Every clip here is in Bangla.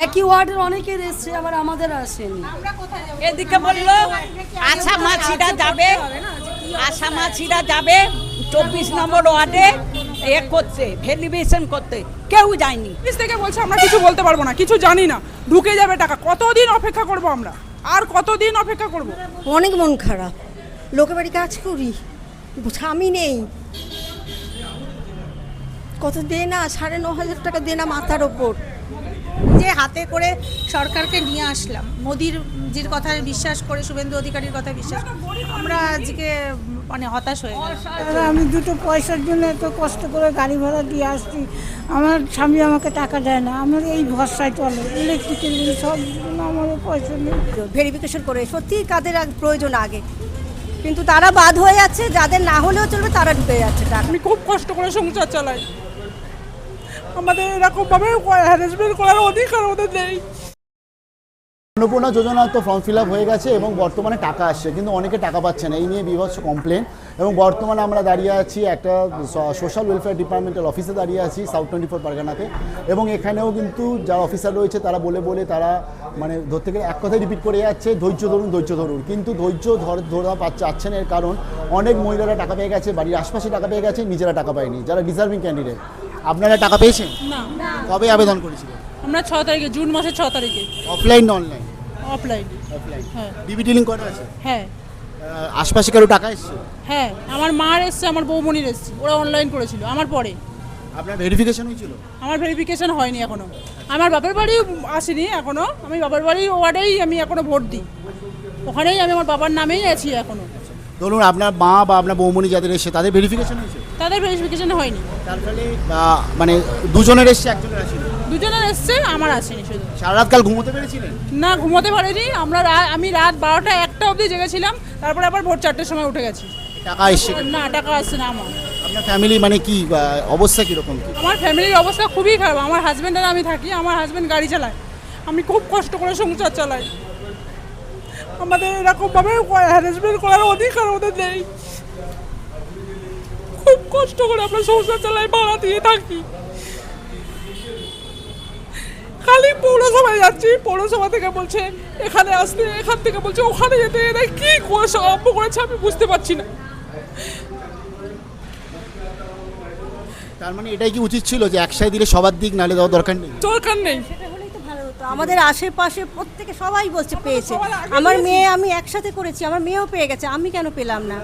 একই ওয়ার্ডের অনেকের এসছে, আবার আমাদের আসেনি। এদিকে বললো আসামাছিরা যাবে, আসামাছিরা যাবে 24 নম্বর ওয়ার্ডে করতে, ভেরিফিকেশন করতে, কেউ যায়নি। অফিস থেকে বলছে আমরা কিছু বলতে পারবো না, কিছু জানি না, ঢুকে যাবে টাকা। কতদিন অপেক্ষা করব আমরা, আর কতদিন অপেক্ষা করব? অনেক মন খারাপ, লোকের বাড়ি কাজ করি, স্বামী নেই, কত দে না, 9,500 টাকা দে না মাথার ওপর। যে হাতে করে সরকারকে নিয়ে আসলাম, মোদির জির কথায় বিশ্বাস করে, শুভেন্দু অধিকারীর কথায় বিশ্বাস করে, আমরা আজকে মানে হতাশ হয়ে গেলাম। আমি দুটো পয়সার জন্য এত কষ্ট করে গাড়ি ভাড়া দিয়ে আসছি, আমার স্বামী আমাকে টাকা দেয় না, আমার এই ভরসায় চলে, ইলেকট্রিকের বিল সব, আমার পয়সা নেই। ভেরিফিকেশন করে সত্যি কাদের প্রয়োজন আগে, কিন্তু তারা বাদ হয়ে যাচ্ছে, যাদের না হলেও চলবে তারা ঢুকে যাচ্ছে টাকা। আমি খুব কষ্ট করে সংসার চালাই, আমাদের এরকমভাবে হ্যারাসমেন্ট করার অধিকার ওদের নেই। অন্নপূর্ণা যোজনা তো ফর্ম ফিল আপ হয়ে গেছে এবং বর্তমানে টাকা আসছে, কিন্তু অনেকে টাকা পাচ্ছে না, এই নিয়ে বিভৎস কমপ্লেন। এবং বর্তমানে আমরা দাঁড়িয়ে আছি একটা সোশ্যাল ওয়েলফেয়ার ডিপার্টমেন্টাল অফিসে দাঁড়িয়ে আছি সাউথ 24 পরগনাতে। এবং এখানেও কিন্তু যারা অফিসার রয়েছে তারা বলে তারা মানে ধরতে গেলে এক কথাই রিপিট করে যাচ্ছে, ধৈর্য ধরুন, কিন্তু ধৈর্য ধরা পাচ্ছে না। এর কারণ অনেক মহিলারা টাকা পেয়ে গেছে, বাড়ির আশপাশে টাকা পেয়ে গেছে, নিজেরা টাকা পায়নি, যারা ডিজার্ভিং ক্যান্ডিডেট। আপনারা টাকা পেয়েছেন? না। কবে আবেদন করেছিলেন? আমরা 6 তারিখে, জুন মাসের 6 তারিখে। অফলাইন না অনলাইন? অফলাইন। হ্যাঁ। ডিবিটি লিংক করা আছে? হ্যাঁ। আশপাশে কারো টাকা এসছে? হ্যাঁ, আমার মার এসছে, আমার বৌমনির এসছে, ওরা অনলাইন করেছিল আমার পরে। আপনার ভেরিফিকেশন হয়েছিল? আমার ভেরিফিকেশন হয়নি এখনো, আমার বাপের বাড়ি আসেনি এখনো, আমি বাপের বাড়ি ওয়ার্ডেই আমি এখনো ভোট দিই, ওখানেই আমি আমার বাবার নামেই আছি এখনো। ধরুন আপনার মা বা আপনার বৌমনি যাদের এসে তাদের ভেরিফিকেশন হয়েছে? তাদের ভেরিফিকেশন হয়নি। তার ফলে মানে দুজনের এসছে, একজনের আসেনি? দুজনের এসছে, আমার আসেনি শুধু। সারা রাত কাল ঘুমোতে পেরেছিলেন? না, ঘুমোতে পারিনি, আমি রাত 12টা 1টা অবধি জেগেছিলাম, তারপরে আবার ভোর 4টের সময় উঠে গেছি। টাকা এসছে? না, টাকা আসছে না আমার। আপনার ফ্যামিলি মানে কি অবস্থা কীরকম? আমার ফ্যামিলির অবস্থা খুবই খারাপ। আমার হাজব্যান্ড আর আমি থাকি, আমার হাজব্যান্ড গাড়ি চালায়, আমি খুব কষ্ট করে সংসার চালাই, আমাদের এরকমভাবে হ্যারাসমেন্ট করার অধিকার ওদের নেই। খুব কষ্ট করে আমরা সংসার চালাই, ভাড়া দিয়ে থাকি। খালি পৌরসভায় যাচ্ছি, পৌরসভা থেকে বলছে এখানে আসতে, এখান থেকে বলছে ওখানে যেতে, এরা কি আরম্ভ করেছে আমি বুঝতে পারছি না। তার মানে এটাই কি উচিত ছিল যে একসাথে দিলে সবার দিক, নালে দেওয়ার দরকার নেই? দরকার নেই। আমাদের আশেপাশে প্রত্যেকে সবাই বলছে পেয়েছে, আমার মেয়ে, আমি একসাথে করেছি, আমার মেয়েও পেয়ে গেছে, আমি কেন পেলাম না?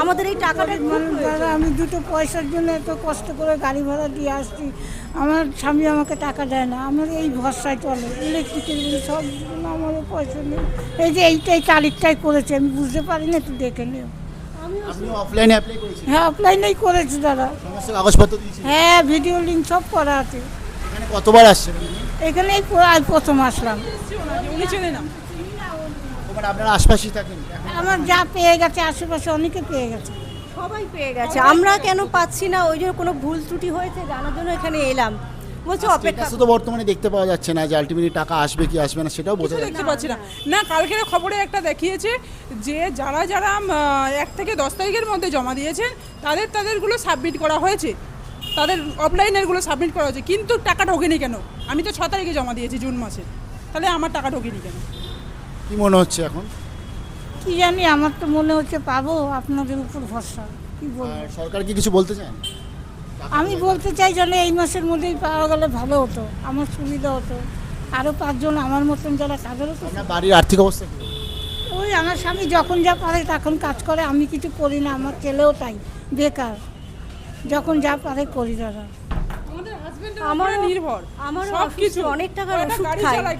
আমাদের এই টাকাটা দাদা, আমি দুটো পয়সার জন্য এত কষ্ট করে গাড়ি ভাড়া দিয়ে আসছি, আমার স্বামী আমাকে টাকা দেয় না, আমার এই ভরসায় চলে, ইলেকট্রিকের বিল সব, আমার পয়সা নেই। এই যে এইটাই তারিখটাই করেছে, আমি বুঝতে পারি না, একটু দেখে নিও। আপনি অফলাইনে অ্যাপ্লাই করেছেন? হ্যাঁ, অফলাইনেই করেছি দাদা, সমস্ত কাগজপত্র দিয়েছেন? হ্যাঁ, ভিডিও লিঙ্ক সব করা আছে। এখানে কতবার আসছেন? এখানেই আজ প্রথম আসলাম। উনি চেনে না। ওখানে আপনারা আশপাশেই থাকেন? আমার যা পেয়ে গেছে, আশেপাশে অনেকে পেয়ে গেছে, সবাই পেয়ে গেছে, আমরা কেন পাচ্ছি না? ওই জন্য কোনো ভুল ত্রুটি হয়েছে জানার জন্য এখানে এলাম, বলছে অপেক্ষা। তো বর্তমানে দেখতে পাওয়া যাচ্ছে না যে আলটিমেটলি টাকা আসবে কি আসবে না, সেটাও বোঝা যাচ্ছে দেখতে পাচ্ছি না। না, কালকের খবরে একটা দেখিয়েছে যে যারা 1 থেকে 10 তারিখের মধ্যে জমা দিয়েছেন তাদেরগুলো সাবমিট করা হয়েছে, তাদের অফলাইনেরগুলো সাবমিট করা হয়েছে, কিন্তু টাকা ঢোকেনি কেন? আমি তো 6 তারিখে জমা দিয়েছি জুন মাসে, তাহলে আমার টাকা ঢোকেনি কেন? কি মনে হচ্ছে এখন? কি জানি, আমার তো মনে হচ্ছে পাবো, আপনাদের উপর ভরসা। কি বলবো, সরকার কি কিছু বলতে চান? আমি বলতে চাই যেন এই মাসের মধ্যেই পাওয়া গেলে ভালো হতো, আমার সুবিধা হতো, আরও 5 জন আমার মতন যারা, তাদেরও তো। আপনার বাড়ির আর্থিক অবস্থা কি? ওই আমার স্বামী যখন যা পারে তখন কাজ করে, আমি কিছু করি না, আমার ছেলেও তাই বেকার, যখন যা পারে করি দাদা। আমার নির্ভর, আমার সব কিছু, অনেক টাকা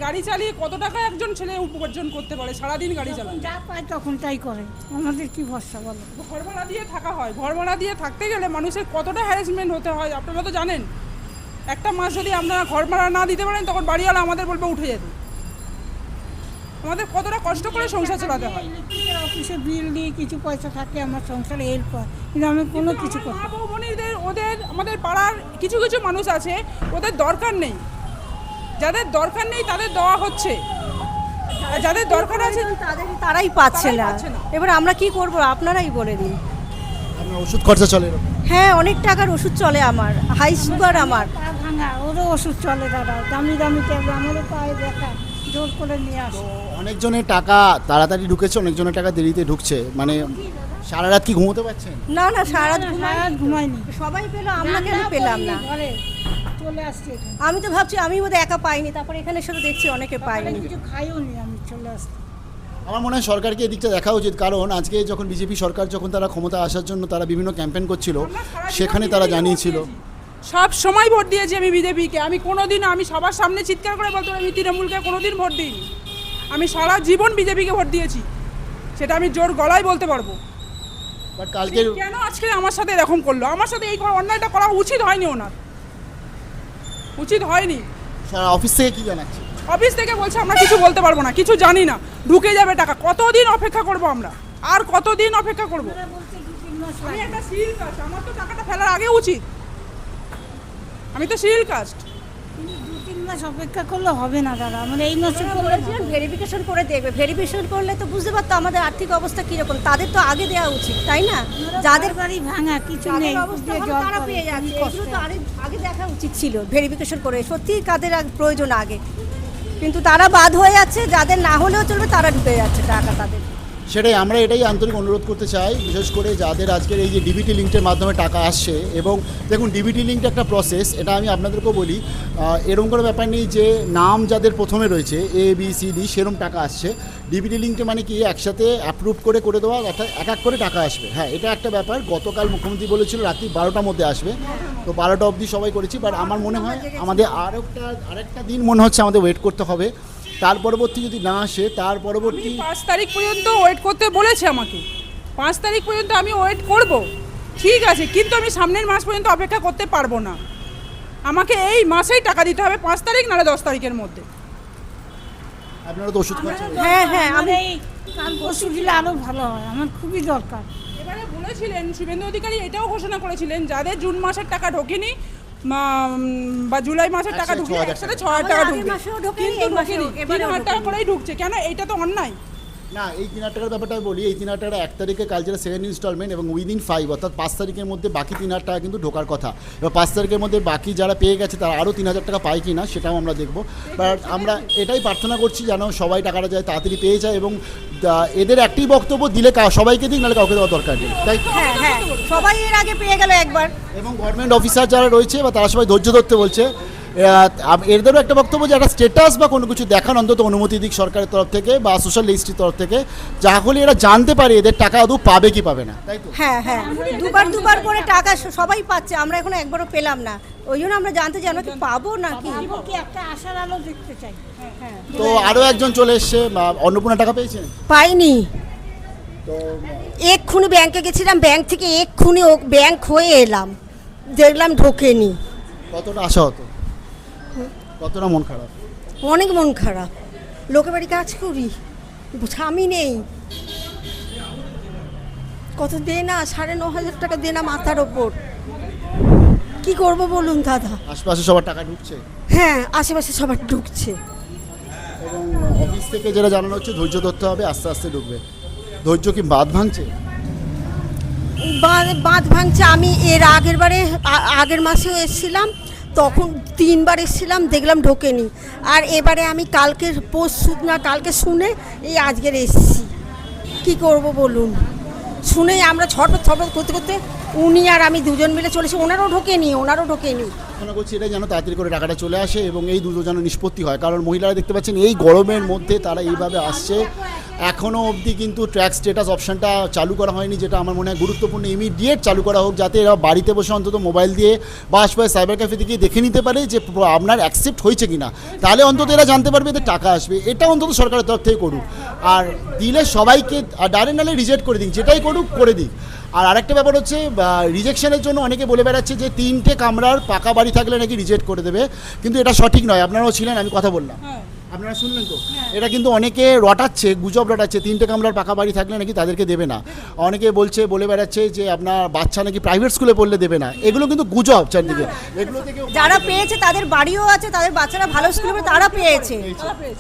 গাড়ি চালিয়ে কত টাকা একজন ছেলে উপার্জন করতে পারে? সারাদিন গাড়ি চালায়, যা পায় তখন তাই করে, আমাদের কি ভরসা বলো? ঘর ভাড়া দিয়ে থাকা হয়, ঘর ভাড়া দিয়ে থাকতে গেলে মানুষের কতটা হ্যারাসমেন্ট হতে হয় আপনারা তো জানেন। একটা মাস যদি আপনারা ঘর ভাড়া না দিতে পারেন, তখন বাড়িওয়ালা আমাদের বলবে উঠে যেতে। আমাদের কতটা কষ্ট করে সংসার চালাতে হয়। অফিসে বিল দিয়ে কিছু পয়সা থাকে, আমার সংসারে হেল্প হয়, কিন্তু আমি কোনো কিছু করি না। ওদের আমাদের পাড়ার কিছু কিছু মানুষ আছে, ওদের দরকার নেই, যাদের দরকার নেই তাদের দেওয়া হচ্ছে, যাদের দরকার আছে তারাই পাচ্ছে না। এবার আমরা কি করব, আপনারাই বলে দিন। আপনার ওষুধ খরচা চলে এরকম? হ্যাঁ, অনেক টাকার ওষুধ চলে আমার, হাই সুগার আমার। পা ভাঙা ওরও ওষুধ চলে দাদা, দামি দামি ট্যাবলেট আমারও পায়ে ব্যথা, জোর করে নিয়ে আসে। অনেকজনের টাকা তাড়াতাড়ি ঢুকেছে, অনেকজনের টাকা দেরিতে ঢুকছে, মানে সারা রাত কি ঘুমোতে পারছেন? না না, সারা রাত সারা রাত ঘুমাইনি, সবাই পেলো, আমরা কেন পেলাম না? ঘরে চলে আসছি এখানে। আমি তো ভাবছি আমি বোধহয় একা পাইনি, তারপর এখানে শুধু দেখছি অনেকে পাইনি। কিছু খাইও নি, আমি চলে আসছি। আমার মনে হয় সরকারকে এদিকটা দেখা উচিত, কারণ আজকে যখন বিজেপি সরকার যখন তারা ক্ষমতা আসার জন্য তারা বিভিন্ন ক্যাম্পেইন করছিল, সেখানে তারা জানিয়েছিল। সব সময় ভোট দিয়েছি আমি বিজেপিকে। আমি কোনোদিন, আমি সবার সামনে চিৎকার করে বলতে আমি তৃণমূলকে কোনোদিন ভোট দিইনি। আমি সারা জীবন বিজেপিকে ভোট দিয়েছি, সেটা আমি জোর গলায় বলতে পারবো। বাট কালকে কেন আজকে আমার সাথে এরকম করলো? আমার সাথে এই অন্যায়টা করা উচিত হয়নি, ওনার উচিত হয়নি। অফিস থেকে কি জানাচ্ছে? অফিস থেকে বলছে আমরা কিছু বলতে পারবো না, কিছু জানি না, ঢুকে যাবে টাকা। কতদিন অপেক্ষা করব আমরা? আর কতদিন অপেক্ষা করব? আমি একটা সিল কাস্ট, আমার তো টাকাটা ফেলার আগে উচিত। আমি তো সিল কাস্ট। 2-3 মাস অপেক্ষা করলে হবে না দাদা, মানে এই মাসে করলে ভেরিফিকেশন করে দেখবে, ভেরিফিকেশন করলে তো বুঝতে পারতো আমাদের আর্থিক অবস্থা কিরকম। তাদের তো আগে দেওয়া উচিত, তাই না? যাদের বাড়ি ভাঙা কিছু নেই, তাদের অবস্থা দিয়ে ভালো, জল তারা পড়ে, পেয়ে যাচ্ছে। খুবই কষ্ট। এগুলো তো আগে দেখা উচিত ছিল, ভেরিফিকেশন করে সত্যি কাদের প্রয়োজন আগে। কিন্তু তারা বাদ হয়ে যাচ্ছে, যাদের না হলেও চলবে তারা ঢুকে যাচ্ছে টাকা তাদের। সেটাই আমরা এটাই আন্তরিক অনুরোধ করতে চাই, বিশেষ করে যাদের আজকের এই যে ডিবিটি লিঙ্কের মাধ্যমে টাকা আসছে। এবং দেখুন, ডিবিটি লিঙ্ক একটা প্রসেস, এটা আমি আপনাদেরকেও বলি, এরকম কোনো ব্যাপার নেই যে নাম যাদের প্রথমে রয়েছে ABCD সেরকম টাকা আসছে। ডিবিটি লিঙ্কটা মানে কি, একসাথে অ্যাপ্রুভ করে দেওয়া, এক এক করে টাকা আসবে। হ্যাঁ, এটা একটা ব্যাপার। গতকাল মুখ্যমন্ত্রী বলেছিল রাত্রি 12টার মধ্যে আসবে, তো 12টা অবধি সবাই করেছি। বাট আমার মনে হয় আমাদের আরেকটা দিন মনে হচ্ছে আমাদের ওয়েট করতে হবে। তার পরবর্তী যদি না আসে, তার পরবর্তী 5 তারিখ পর্যন্ত ওয়েট করতে বলেছে আমাকে। 5 তারিখ পর্যন্ত আমি ওয়েট করব, ঠিক আছে, কিন্তু আমি সামনের মাস পর্যন্ত অপেক্ষা করতে পারবো না। আমাকে এই মাসেই টাকা দিতে হবে, 5 তারিখ নাহলে 10 তারিখের মধ্যে। আপনারা তো ওষুধ খাচ্ছেন। হ্যাঁ হ্যাঁ, আমি কাল পরশু দিলে আরো ভালো হয়, আমার খুবই দরকার। এবারে বলেছিলেন শুভেন্দু অধিকারী, এটাও ঘোষণা করেছিলেন যাদের জুন মাসের টাকা ঢোকেনি বা জুলাই মাসের টাকা ঢুকলে একসাথে 6,000 টাকা ঢুকবে, মাসেও ঢোকেনি, কিন্তু এই মাসেও, ঢোকেনি, এবারেও 3,000 টাকা করেই ঢুকছে। কেন? এইটা তো অন্যায়। না, এই 3,000 টাকার ব্যাপারটা বলি। এই 3,000 টাকা 1 তারিখে কাল যেটা সেকেন্ড ইনস্টলমেন্ট, এবং উইদিন 5 অর্থাৎ 5 তারিখের মধ্যে বাকি 3,000 টাকা কিন্তু ঢোকার কথা। এবার 5 তারিখের মধ্যে বাকি যারা পেয়ে গেছে তারা আরও 3,000 টাকা পায় কি না সেটাও আমরা দেখব। বাট আমরা এটাই প্রার্থনা করছি যেন সবাই টাকাটা যায় তাড়াতাড়ি পেয়ে যায়, এবং এদের একটাই বক্তব্য, দিলে সবাইকে দিক, নাহলে কাউকে দেওয়া দরকার নেই, তাই? হ্যাঁ হ্যাঁ, সবাই এর আগে পেয়ে গেল একবার। এবং গভর্নমেন্ট অফিসার যারা রয়েছে বা তারা সবাই ধৈর্য ধরতে বলছে। এদেরও একটা বক্তব্য যে একটা স্ট্যাটাস বা কোনো কিছু দেখান, অন্তত অনুমতি দিক সরকারের তরফ থেকে বা সোশ্যাল রেজিস্ট্রির তরফ থেকে, যা হলে এরা জানতে পারে এদের টাকা আদৌ পাবে কি পাবে না, তাই তো? হ্যাঁ হ্যাঁ, দুবার করে টাকা সবাই পাচ্ছে, আমরা এখনো একবারও পেলাম না। ওই জন্য আমরা জানতে চাই আমরা কি পাবো না কি। কি একটা আশার আলো দেখতে চাই। হ্যাঁ, তো আরও একজন চলে এসছে, অন্নপূর্ণা টাকা পেয়েছেন পাইনি। তো? এক্ষুনি ব্যাংকে গেছিলাম, ব্যাংক থেকে এক্ষুনি ব্যাংক হয়ে এলাম, দেখলাম ঢোকেনি। কতটা আশা হতো, কতটা মন খারাপ? অনেক মন খারাপ। লোকের বাড়ি কাজ করি, স্বামী নেই, কত দে না, 9,500 টাকা দে না মাথার ওপর। কি করব বলুন দাদা? আশপাশে সবার টাকা ঢুকছে, হ্যাঁ আশেপাশে সবার ঢুকছে। এবং অফিস থেকে যেটা জানানো হচ্ছে ধৈর্য ধরতে হবে, আস্তে আস্তে ঢুকবে। ধৈর্য কি বাঁধ ভাঙছে? বাঁধ ভাঙছে। আমি এর আগের মাসেও এসেছিলাম, তখন 3 বার এসেছিলাম, দেখলাম ঢোকেনি। আর এবারে আমি কালকে শুনে এই আজকের এসেছি। কি করব বলুন? শুনেই আমরা ছটফট করতে উনি আর আমি দুজন মিলে চলেছি, ওনারও ঢোকেনি। প্রার্থনা করছি এটা যেন তাড়াতাড়ি করে টাকাটা চলে আসে এবং এই দুটো যেন নিষ্পত্তি হয়, কারণ মহিলারা দেখতে পাচ্ছেন এই গরমের মধ্যে তারা এইভাবে আসছে। এখনও অবধি কিন্তু ট্র্যাক স্ট্যাটাস অপশানটা চালু করা হয়নি, যেটা আমার মনে হয় গুরুত্বপূর্ণ। ইমিডিয়েট চালু করা হোক, যাতে এরা বাড়িতে বসে অন্তত মোবাইল দিয়ে বা আশপাশে সাইবার ক্যাফে থেকে দেখে নিতে পারে যে আপনার অ্যাকসেপ্ট হয়েছে কিনা, তাহলে অন্তত এরা জানতে পারবে এদের টাকা আসবে। এটা অন্তত সরকারের তরফ থেকে করুক, আর দিলে সবাইকে ডাইরেক্ট নালে রিজেক্ট করে দিক, যেটাই করুক করে দিক। আর আরেকটা ব্যাপার হচ্ছে, রিজেকশনের জন্য অনেকে বলে বেড়াচ্ছে যে 3টে কামরার পাকা বাড়ি থাকলে নাকি রিজেক্ট করে দেবে, কিন্তু এটা সঠিক নয়। আপনারাও ছিলেন, আমি কথা বললাম। আপনারা শুনলেন তো, এটা কিন্তু অনেকে রটাচ্ছে, গুজব রটাচ্ছে 3টে কামরার পাকা বাড়ি থাকলে নাকি তাদেরকে দেবে না। অনেকে বলে বেড়াচ্ছে যে আপনার বাচ্চা নাকি প্রাইভেট স্কুলে পড়লে দেবে না। এগুলো কিন্তু গুজব চারদিকে। এগুলো থেকে যারা পেয়েছে তাদের বাড়িও আছে, তাদের বাচ্চারা ভালো স্কুলে পড়ে তারা পেয়েছে।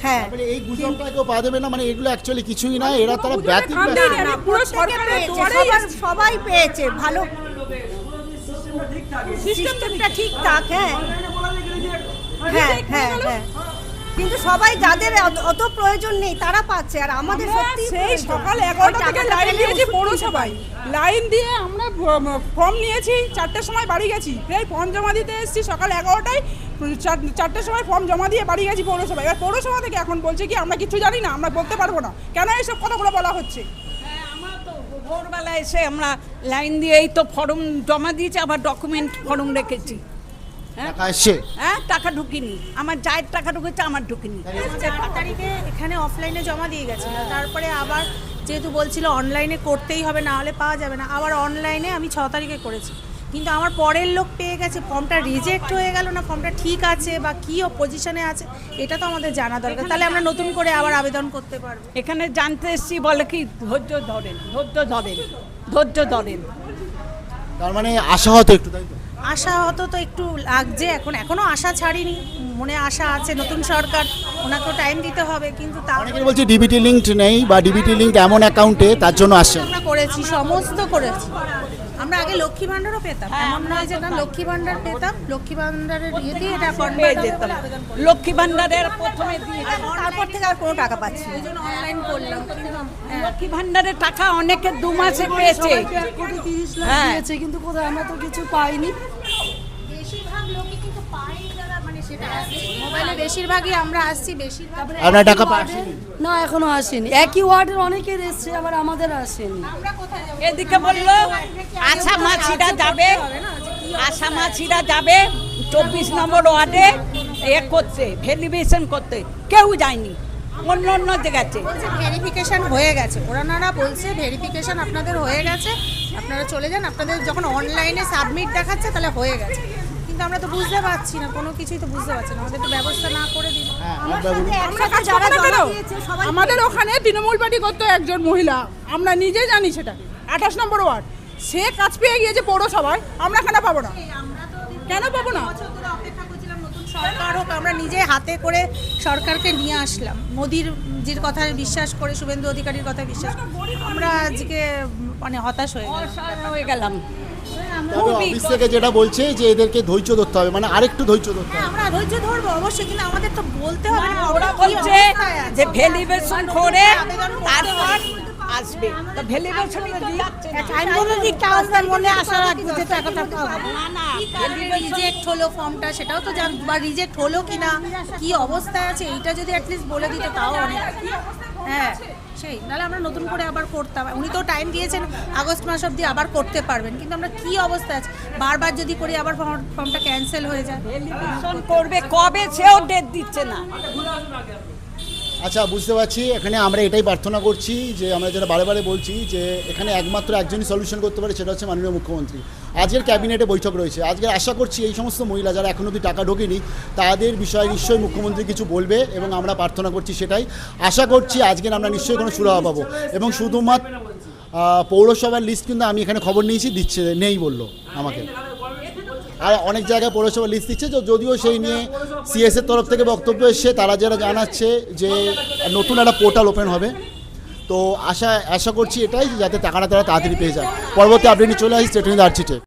হ্যাঁ, তারপরে এই গুজবটা কেউ পা দেবে না, মানে এগুলো অ্যাকচুয়ালি কিছুই না, এরা তারা ব্যতিক্রম। পুরো সরকারের দুয়ারেই আসছে। সবাই পেয়েছে, ভালো সিস্টেমটা ঠিকঠাক। হ্যাঁ হ্যাঁ হ্যাঁ হ্যাঁ, কিন্তু সবাই যাদের অত প্রয়োজন নেই তারা পাচ্ছে, আর আমাদের সত্যি সেই সকাল 11টা থেকে লাইন দিয়েছি পৌরসভায়, লাইন দিয়ে আমরা ফর্ম নিয়েছি, 4টের সময় বাড়ি গেছি, প্রায় ফর্ম জমা দিতে এসেছি সকাল 11টায়, 4টের সময় ফর্ম জমা দিয়ে বাড়ি গেছি পৌরসভায়। এবার পৌরসভা থেকে এখন বলছে কি আমরা কিছু জানি না, আমরা বলতে পারবো না। কেন এইসব কথাগুলো বলা হচ্ছে? আমরা তো ভোরবেলা এসে আমরা লাইন দিয়ে এই তো ফর্ম জমা দিয়েছি, আবার ডকুমেন্ট ফর্ম রেখেছি। টাকা আসছে, হ্যাঁ, টাকা ঢুকিনি, আমার যায়ের টাকা ঢুকেছে, আমার ঢুকিনি। 4 তারিখে এখানে অফলাইনে জমা দিয়ে গেছিল, তারপরে আবার যেহেতু বলছিল অনলাইনে করতেই হবে, না হলে পাওয়া যাবে না, আবার অনলাইনে আমি 6 তারিখে করেছি। কিন্তু আমার পরের লোক পেয়ে গেছে, ফর্মটা রিজেক্ট হয়ে গেল না ফর্মটা ঠিক আছে বা কী পজিশনে আছে এটা তো আমাদের জানা দরকার, তাহলে আমরা নতুন করে আবার আবেদন করতে পারবো। এখানে জানতে এসছি, বলে কি ধৈর্য ধরেন, ধৈর্য ধরেন, ধৈর্য ধরেন। তার মানে আশা হতো একটু, তাই তো? আশা হতো তো একটু লাগছে, এখনো আশা ছাড়িনি, মনে আশা আছে, নতুন সরকার, ওনাকেও টাইম দিতে হবে, কিন্তু তা অনেকে বলছে ডিবিটি লিঙ্কড নেই বা ডিবিটি লিঙ্কড এমন অ্যাকাউন্টে তার জন্য আসে। আমরা করেছি, সমস্ত করেছি। আমরা আগে লক্ষ্মী ভান্ডারও পেতাম, এমন নয় যে না, লক্ষ্মী ভান্ডার পেতাম, লক্ষ্মী ভান্ডারের ইয়ে দিয়ে এটা পেয়ে যেতাম, লক্ষ্মী ভান্ডারের প্রথমে দিয়ে তারপর থেকে আর কোনো টাকা পাচ্ছি না। অনলাইন করলাম। লক্ষ্মী ভান্ডারের টাকা অনেকে 2 মাসে পেয়েছে। 1,30,00,000 হ্যাঁ। দিয়েছে, কিন্তু কোথায় আমরা তো কিছু পাইনি। বেশিরভাগ লোকই কিন্তু পাই যারা, মানে সেটা মোবাইলে বেশিরভাগই আমরা আসছি, বেশিরভাগ আপনার টাকা পাচ্ছেন? না, এখনো আসেনি। একই ওয়ার্ডের অনেকের এসছে, আবার আমাদের আসেনি। এদিকে বললো আশা মাছিরা যাবে, আশা মাছিরা যাবে 24 নম্বর ওয়ার্ডে করতে, ভেরিফিকেশন করতে, কেউ যায়নি, অন্য অন্য গেছে। ভেরিফিকেশন হয়ে গেছে, ওনারা বলছে ভেরিফিকেশন আপনাদের হয়ে গেছে, আপনারা চলে যান, আপনাদের যখন অনলাইনে সাবমিট দেখাচ্ছে তাহলে হয়ে গেছে। কিন্তু আমরা তো বুঝতে পারছি না, কোনো কিছুই তো বুঝতে পারছি না, আমাদের তো ব্যবস্থা না করে দিল। আমরা কাজ করবো না কেন? আমাদের ওখানে তৃণমূল পার্টি করতো একজন মহিলা, আমরা নিজে জানি সেটা, 28 নম্বর ওয়ার্ড, সে কাজ পেয়ে গিয়েছে পৌরসভায়, আমরা কেন পাবো না? কেন পাবো না? সরকার হোক, আমরা নিজে হাতে করে সরকারকে নিয়ে আসলাম, মোদির জির কথায় বিশ্বাস করে, শুভেন্দু অধিকারীর কথায় বিশ্বাস করে, আমরা আজকে মানে হতাশ হয়ে গেলাম। তবে অফিস থেকে যেটা বলছে যে এদেরকে ধৈর্য ধরতে হবে, মানে আরেকটু ধৈর্য ধরতে হবে। আমরা ধৈর্য ধরবো অবশ্যই, কিন্তু আমাদের তো বলতে হবে না, ওরা বলছে যে ভেরিফিকেশন করে তারপর আসবে, তো ভেরিফিকেশন যাচ্ছে না। টাইম বলে দিক, আসবে মনে আশা রাখবো যে টাকাটা পাবো। না না, রিজেক্ট হলো ফর্মটা, সেটাও তো জান, বা রিজেক্ট হলো কিনা, কি অবস্থায় আছে, এইটা যদি অ্যাটলিস্ট বলে দিত তাও অনেক। হ্যাঁ সেই, নাহলে আমরা নতুন করে আবার করতাম। উনি তো টাইম দিয়েছেন আগস্ট মাস অবধি, আবার করতে পারবেন, কিন্তু আমরা কি অবস্থায় আছে, বারবার যদি করি আবার ফর্মটা ক্যান্সেল হয়ে যায়। ভেরিফিকেশন করবে কবে, সেও ডেট দিচ্ছে না। আচ্ছা, বুঝতে পারছি। এখানে আমরা এটাই প্রার্থনা করছি যে আমরা যেটা বারে বারে বলছি যে এখানে একমাত্র একজনই সলিউশন করতে পারে, সেটা হচ্ছে মাননীয় মুখ্যমন্ত্রী। আজকের ক্যাবিনেটে বৈঠক রয়েছে, আজকে আশা করছি এই সমস্ত মহিলা যারা এখনো অবধি টাকা ঢোকেনি তাদের বিষয়ে নিশ্চয়ই মুখ্যমন্ত্রী কিছু বলবে, এবং আমরা প্রার্থনা করছি সেটাই। আশা করছি আজকের আমরা নিশ্চয়ই কোনো সুরাহা পাবো। এবং শুধুমাত্র পৌরসভার লিস্ট কিন্তু আমি এখানে খবর নিয়েছি, দিচ্ছে নেই বললো আমাকে, আর অনেক জায়গায় পৌরসভা লিস্ট দিচ্ছে, যদিও সেই নিয়ে সিএসের তরফ থেকে বক্তব্য এসছে, তারা যারা জানাচ্ছে যে নতুন একটা পোর্টাল ওপেন হবে। তো আশা করছি এটাই, যাতে টাকাটা তারা তাড়াতাড়ি পেয়ে যায়। পরবর্তী আপডেট চলে আসি স্টেট নিউজ আর্চিটে।